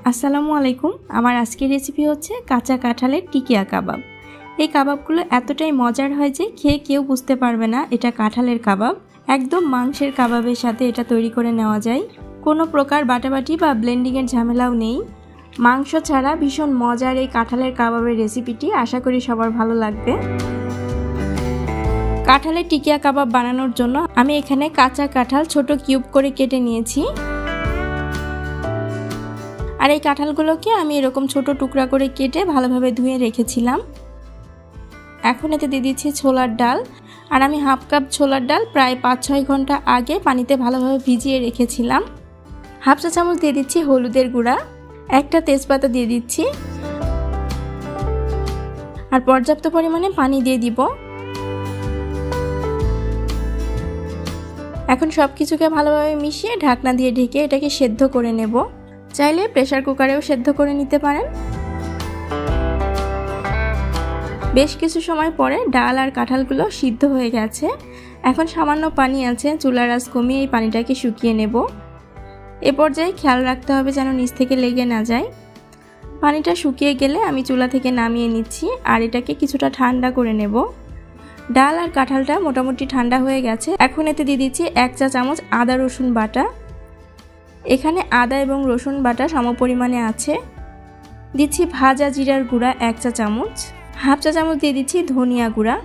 আসসালামু আলাইকুম। আমার আজকের রেসিপি হচ্ছে কাঁচা কাঁঠালের টিকিয়া কাবাব। এই কাবাবগুলো এতটাই মজার হয় যে খেয়ে কেউ বুঝতে পারবে না এটা কাঁঠালের কাবাব। একদম মাংসের কাবাবের সাথে এটা তৈরি করে নেওয়া যায়। কোনো প্রকার বাটাবাটি বা ব্লেন্ডিংয়ের ঝামেলাও নেই। মাংস ছাড়া ভীষণ মজার এই কাঁঠালের কাবাবের রেসিপিটি আশা করি সবার ভালো লাগবে। কাঁঠালের টিকিয়া কাবাব বানানোর জন্য আমি এখানে কাঁচা কাঁঠাল ছোট কিউব করে কেটে নিয়েছি। আর এই কাঁঠালগুলোকে আমি এরকম ছোট টুকরা করে কেটে ভালোভাবে ধুয়ে রেখেছিলাম। এখন এতে দিয়ে দিচ্ছি ছোলার ডাল। আর আমি হাফ কাপ ছোলার ডাল প্রায় 5-6 ঘন্টা আগে পানিতে ভালোভাবে ভিজিয়ে রেখেছিলাম। হাফ চা চামচ দিয়ে দিচ্ছি হলুদের গুঁড়া, একটা তেজপাতা দিয়ে দিচ্ছি, আর পর্যাপ্ত পরিমাণে পানি দিয়ে দিব। এখন সব কিছুকে ভালোভাবে মিশিয়ে ঢাকনা দিয়ে ঢেকে এটাকে সেদ্ধ করে নেব। চাইলে প্রেসার কুকারেও সেদ্ধ করে নিতে পারেন। বেশ কিছু সময় পরে ডাল আর কাঁঠালগুলো সিদ্ধ হয়ে গেছে। এখন সামান্য পানি আছে, চুলার আঁচ কমিয়ে এই পানিটাকে শুকিয়ে নেব। এ পর্যায়ে খেয়াল রাখতে হবে যেন নিচ থেকে লেগে না যায়। পানিটা শুকিয়ে গেলে আমি চুলা থেকে নামিয়ে নিচ্ছি আর এটাকে কিছুটা ঠান্ডা করে নেব। ডাল আর কাঁঠালটা মোটামুটি ঠান্ডা হয়ে গেছে। এখন এতে দিয়ে দিচ্ছি 1 চা চামচ আদা রসুন বাটা। এখানে আদা এবং রসুন বাটা সমপরিমাণে আছে। দিচ্ছি ভাজা জিরার গুঁড়া 1 চা চামচ, হাফ চা চামচ দিয়ে দিচ্ছি ধনিয়া গুঁড়া,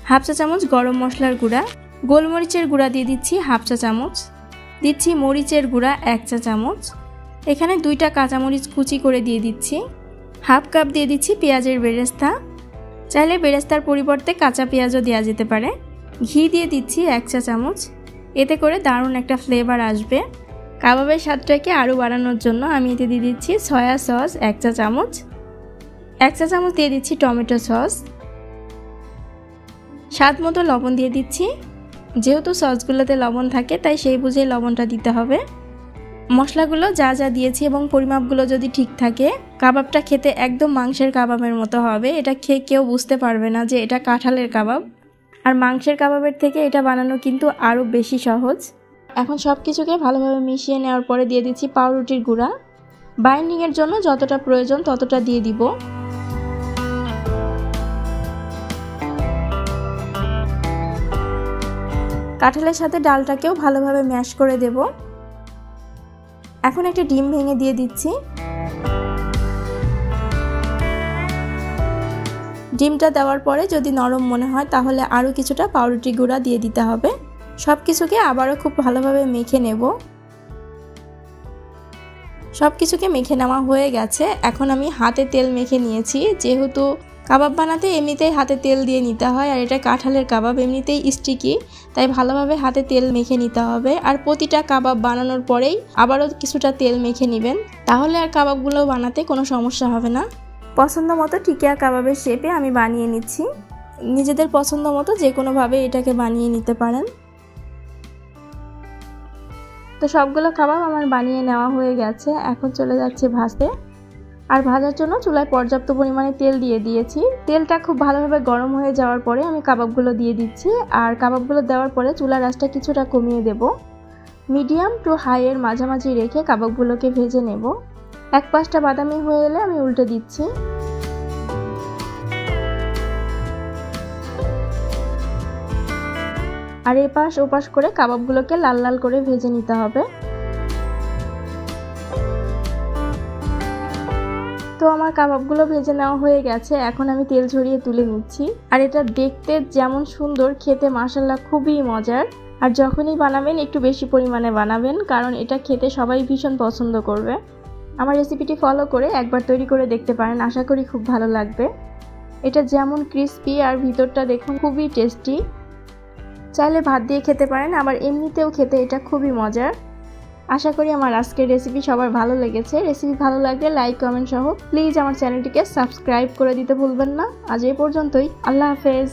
হাফ চা চামচ গরম মশলার গুঁড়া, গোলমরিচের গুঁড়া দিয়ে দিচ্ছি হাফ চা চামচ, দিচ্ছি মরিচের গুঁড়া 1 চা চামচ। এখানে 2টা কাঁচামরিচ কুচি করে দিয়ে দিচ্ছি। হাফ কাপ দিয়ে দিচ্ছি পেঁয়াজের বেরেস্তা। চাইলে বেরেস্তার পরিবর্তে কাঁচা পেঁয়াজও দেওয়া যেতে পারে। ঘি দিয়ে দিচ্ছি 1 চা চামচ। এতে করে দারুণ একটা ফ্লেভার আসবে। কাবাবের স্বাদটাকে আরও বাড়ানোর জন্য আমি এতে দিয়ে দিচ্ছি সয়া সস 1 চা চামচ, 1 চা চামচ দিয়ে দিচ্ছি টমেটো সস, স্বাদ মতো লবণ দিয়ে দিচ্ছি। যেহেতু সসগুলোতে লবণ থাকে তাই সেই বুঝে লবণটা দিতে হবে। মশলাগুলো যা যা দিয়েছি এবং পরিমাপগুলো যদি ঠিক থাকে কাবাবটা খেতে একদম মাংসের কাবাবের মতো হবে। এটা খেয়ে কেউ বুঝতে পারবে না যে এটা কাঁঠালের কাবাব। আর মাংসের কাবাবের থেকে এটা বানানো কিন্তু আরও বেশি সহজ। এখন সব কিছুকে ভালোভাবে মিশিয়ে নেওয়ার পরে দিয়ে দিচ্ছি পাউরুটির গুঁড়া। বাইন্ডিংয়ের জন্য যতটা প্রয়োজন ততটা দিয়ে দিব। কাঁঠালের সাথে ডালটাকেও ভালোভাবে ম্যাশ করে দেব। এখন একটা ডিম ভেঙে দিয়ে দিচ্ছি। ডিমটা দেওয়ার পরে যদি নরম মনে হয় তাহলে আরও কিছুটা পাউরুটি গুঁড়া দিয়ে দিতে হবে। সব কিছুকে আবারও খুব ভালোভাবে মেখে নেব। সব কিছুকে মেখে নেওয়া হয়ে গেছে। এখন আমি হাতে তেল মেখে নিয়েছি। যেহেতু কাবাব বানাতে এমনিতেই হাতে তেল দিয়ে নিতে হয় আর এটা কাঁঠালের কাবাব এমনিতেই স্টিকি, তাই ভালোভাবে হাতে তেল মেখে নিতে হবে। আর প্রতিটা কাবাব বানানোর পরেই আবারও কিছুটা তেল মেখে নেবেন, তাহলে আর কাবাবগুলো বানাতে কোনো সমস্যা হবে না। পছন্দ মতো টিকিয়া কাবাবের শেপে আমি বানিয়ে নিচ্ছি। নিজেদের পছন্দ মতো যে কোনোভাবে এটাকে বানিয়ে নিতে পারেন। তো সবগুলো কাবাব আমার বানিয়ে নেওয়া হয়ে গেছে। এখন চলে যাচ্ছে ভাজতে। আর ভাজার জন্য চুলায় পর্যাপ্ত পরিমাণে তেল দিয়ে দিয়েছি। তেলটা খুব ভালোভাবে গরম হয়ে যাওয়ার পরে আমি কাবাবগুলো দিয়ে দিচ্ছি। আর কাবাবগুলো দেওয়ার পরে চুলার আঁচটা কিছুটা কমিয়ে দেব। মিডিয়াম টু হাই এর মাঝামাঝি রেখে কাবাবগুলোকে ভেজে নেব। এক পাশটা বাদামি হয়ে এলে আমি উল্টে দিচ্ছি। আর এপাশ ওপাশ করে কাবাবগুলোকে লাল লাল করে ভেজে নিতে হবে। তো আমার কাবাবগুলো ভেজে নেওয়া হয়ে গেছে। এখন আমি তেল ঝরিয়ে তুলে নিচ্ছি। আর এটা দেখতে যেমন সুন্দর, খেতে মাশাআল্লাহ খুবই মজার। আর যখনই বানাবেন একটু বেশি পরিমাণে বানাবেন, কারণ এটা খেতে সবাই ভীষণ পছন্দ করবে। আমার রেসিপিটি ফলো করে একবার তৈরি করে দেখতে পারেন, আশা করি খুব ভালো লাগবে। এটা যেমন ক্রিস্পি আর ভিতরটা দেখুন খুবই টেস্টি। চাইলে ভাত দিয়ে খেতে পারেন, আবার এমনিতেও খেতে এটা খুবই মজার। আশা করি আমার আজকের রেসিপি সবার ভালো লেগেছে। রেসিপি ভালো লাগলে লাইক কমেন্ট সহ প্লিজ আমার চ্যানেলটিকে সাবস্ক্রাইব করে দিতে ভুলবেন না। আজ এই পর্যন্তই। আল্লাহ হাফেজ।